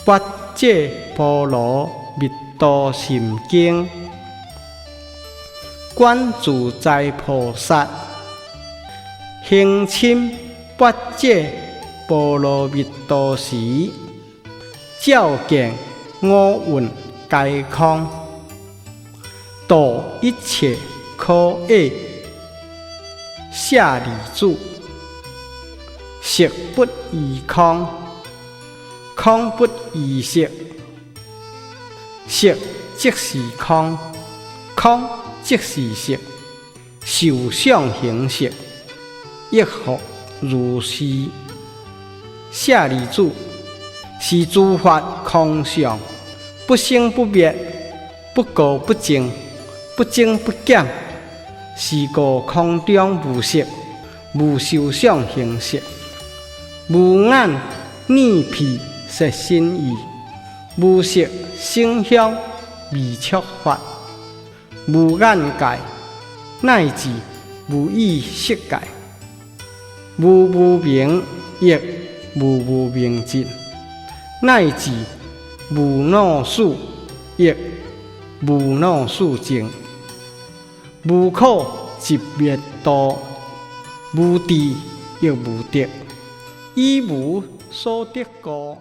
八戒波罗蜜多心经，观自在菩萨行深八戒波罗蜜多时，照见五蕴皆空，度一切苦厄。舍利子，色不异空，空不异色，色即是空，空即是色，受想行识，亦复如是。舍利子，是诸法空相，不生不灭，不垢不净，不增不减，是故空中无色，无受想行识，无眼耳鼻舌身意，无色声香味触法，无眼界，乃至无意识界，无无明亦无无明尽，乃至无恼事亦无恼事尽，无苦即灭度，无智亦无得，以无所得故。